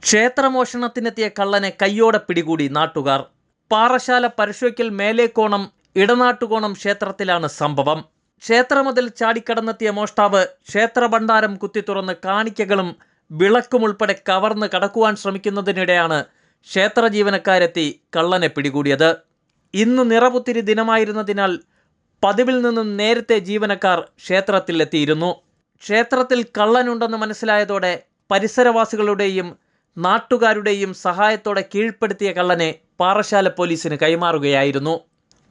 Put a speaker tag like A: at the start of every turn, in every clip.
A: ക്ഷേത്രമോഷണത്തിനെത്തിയ കള്ളനെ കയ്യോടെ പിടികൂടി നാട്ടുകാർ. പാറശാല പരശുവയ്ക്കൽ മേലേക്കോണം ഇടനാട്ടുകോണം ക്ഷേത്രത്തിലാണ് സംഭവം. ക്ഷേത്രമതിൽ ചാടിക്കടന്നെത്തിയ മോഷ്ടാവ് ക്ഷേത്രഭണ്ഡാരം കുത്തിത്തുറന്ന് കാണിക്കകളും വിളക്കുമുൾപ്പെടെ കവർന്ന് കടക്കുവാൻ ശ്രമിക്കുന്നതിനിടെയാണ് ക്ഷേത്ര ജീവനക്കാരെത്തി കള്ളനെ പിടികൂടിയത്. ഇന്ന് നിറപുത്തിരി ദിനമായിരുന്നതിനാൽ പതിവിൽ നിന്നും നേരത്തെ ജീവനക്കാർ ക്ഷേത്രത്തിലെത്തിയിരുന്നു. ക്ഷേത്രത്തിൽ കള്ളനുണ്ടെന്ന് മനസ്സിലായതോടെ പരിസരവാസികളുടെയും നാട്ടുകാരുടെയും സഹായത്തോടെ കീഴ്പ്പെടുത്തിയ കള്ളനെ പാറശാല പോലീസിന് കൈമാറുകയായിരുന്നു.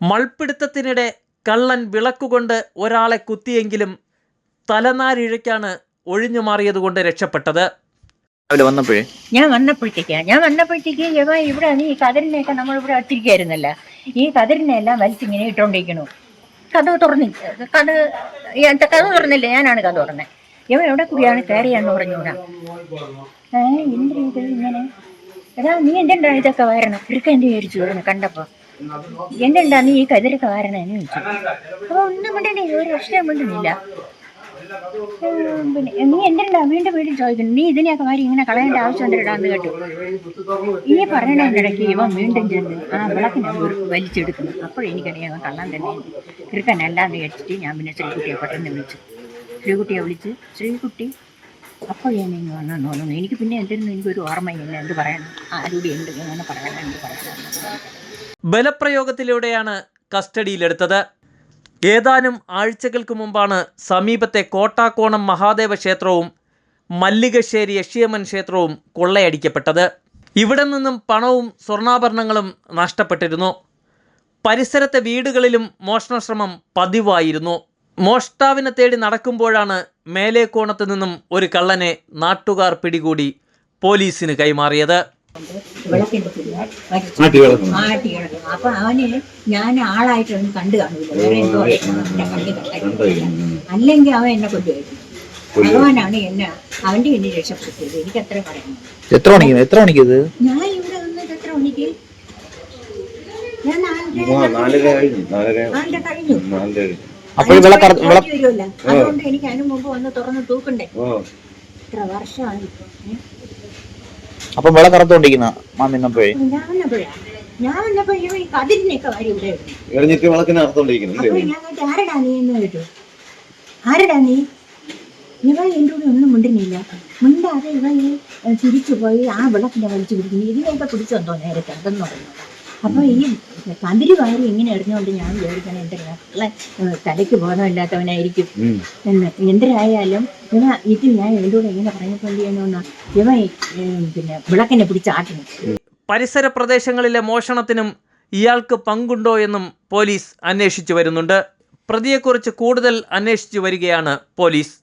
A: മൾപിടുത്തത്തിനിടെ കള്ളൻ വിളക്കുകൊണ്ട് ഒരാളെ കുത്തിയെങ്കിലും തലനാരിഴയ്ക്കാണ് ഒഴിഞ്ഞു മാറിയതുകൊണ്ട് രക്ഷപ്പെട്ടത്.
B: ഞാൻ വന്നപ്പോഴത്തേക്ക് ഇവിടെ ഈ കതിരിനെയൊക്കെ നമ്മളിവിടെ ഒത്തിരിക്കായിരുന്നല്ല, ഈ കതിരിനെല്ലാം വലിച്ചിങ്ങനെ ഇട്ടോണ്ടിരിക്കണു. കഥ തുറന്നില്ല, ഞാനാണ് കഥ തുറന്നത്. ഇവ എവിടെ കൂടിയാണ് കയറിയാന്ന് പറഞ്ഞൂടാ. എന്തിനാ ഇങ്ങനെ? എടാ നീ എന്തെണ്ടാ ഇതൊക്കെ വാരണം? ഇടുക്കെന്ത് വിചാരിച്ചു ഇവനെ കണ്ടപ്പോ? എന്തെണ്ടാ നീ ഈ കതിരൊക്കെ വാരണേന്ന് ചോദിച്ചു. അപ്പൊ ഒന്നും മിണ്ടണ്ടേ, ഒരു വർഷം മിണ്ടുന്നില്ല. പിന്നെ നീ എന്തെണ്ടാ വീണ്ടും ചോദിക്കുന്നു, നീ ഇതിനെയൊക്കെ വാരി ഇങ്ങനെ കളയേണ്ട ആവശ്യം എന്തിടാന്ന് കേട്ടു. ഇനി പറയണതിനിടയ്ക്ക് ഇവൻ വീണ്ടും ചെന്ന് ആ വിളക്കിനെ വലിച്ചെടുക്കുന്നു. അപ്പോഴെനിക്കറിയാം അവൻ കള്ളാൻ തന്നെ ഇറുക്കനല്ലാന്ന് വിചാരിച്ചിട്ട് ഞാൻ പിന്നെ ശ്രീകുട്ടിയെ പെട്ടെന്ന് വിളിച്ചു. ശ്രീകുട്ടിയെ വിളിച്ച് ശ്രീകുട്ടി അപ്പോൾ ഞാൻ ഇങ്ങനെ വന്നെന്ന് തോന്നുന്നു. എനിക്ക് പിന്നെ എന്തിരുന്നു എനിക്കൊരു ഓർമ്മയില്ല. എന്ത് പറയണം, ആരുടെ ഉണ്ട് അങ്ങനെ പറയണം, എന്ത് പറയണം.
A: ബലപ്രയോഗത്തിലൂടെയാണ് കസ്റ്റഡിയിലെടുത്തത്. ഏതാനും ആഴ്ചകൾക്ക് മുമ്പാണ് സമീപത്തെ കോട്ടാക്കോണം മഹാദേവ ക്ഷേത്രവും മല്ലികശ്ശേരി യക്ഷിയമ്മൻ ക്ഷേത്രവും കൊള്ളയടിക്കപ്പെട്ടത്. ഇവിടെ നിന്നും പണവും സ്വർണ്ണാഭരണങ്ങളും നഷ്ടപ്പെട്ടിരുന്നു. പരിസരത്തെ വീടുകളിലും മോഷണശ്രമം പതിവായിരുന്നു. മോഷ്ടാവിനെ തേടി നടക്കുമ്പോഴാണ് മേലേക്കോണത്ത് നിന്നും ഒരു കള്ളനെ നാട്ടുകാർ പിടികൂടി പോലീസിന് കൈമാറിയത്.
B: അപ്പൊ അവന് ഞാൻ ആളായിട്ടൊന്നും കണ്ടു കാണില്ല, വേറെ എന്തോ അല്ലെങ്കിൽ അവൻ എന്നെ കൊണ്ടുപോയിരുന്നു. ഭഗവാനാണ് എന്നെ അവന്റെ എന്നെ രക്ഷപ്പെടുത്തിയത്. എനിക്ക് അത്ര പറയണം.
C: എത്ര മണിക്ക്
B: ഞാൻ ഇവിടെ വന്നിട്ട് എത്ര മണിക്ക്? ഞാൻ 4:30 കഴിഞ്ഞു. അതുകൊണ്ട് എനിക്ക് അതിന് മുമ്പ് വന്ന് തുറന്ന് തൂക്കണ്ടേ. ഇത്ര വർഷമായി.
C: അപ്പൊ വിള കറത്തോണ്ടിരിക്കുന്ന
B: ഞാൻ വന്നപ്പോ ഈ കതിരിനെയൊക്കെ വാരി ഇവിടെ ആരടാ നീ എന്ന് കേട്ടു. ആരടാ നീ? ഇവ എൻ്റെ കൂടെ ഒന്നും മിണ്ടുന്നില്ല. മിണ്ടാതെ ഇവ തിരിച്ചു പോയി ആ വിളക്കിനെ വലിച്ചു പിടിക്കുന്നു. ഇതിനെയൊക്കെ പിടിച്ചെന്തോ നേരത്തെ അതെന്ന് പറഞ്ഞു. അപ്പൊ ഈ കതിരി വാരി ഇങ്ങനെ എറിഞ്ഞുകൊണ്ട് ഞാൻ വിചാരിക്കണം എൻ്റെ തലയ്ക്ക് ബോധമില്ലാത്തവനായിരിക്കും എന്ന്. എന്തിനായാലും ഇത് ഞാൻ എൻ്റെ കൂടെ എങ്ങനെ പറഞ്ഞപ്പോൾ എന്ത് ചെയ്യണമെന്നാ ഇവ പിന്നെ വിളക്കിനെ പിടിച്ചാട്ടുന്നു.
A: പരിസര പ്രദേശങ്ങളിലെ മോഷണത്തിനും ഇയാൾക്ക് പങ്കുണ്ടോ എന്നും പോലീസ് അന്വേഷിച്ചു വരുന്നുണ്ട്. പ്രതിയെക്കുറിച്ച് കൂടുതൽ അന്വേഷിച്ചു വരികയാണ് പോലീസ്.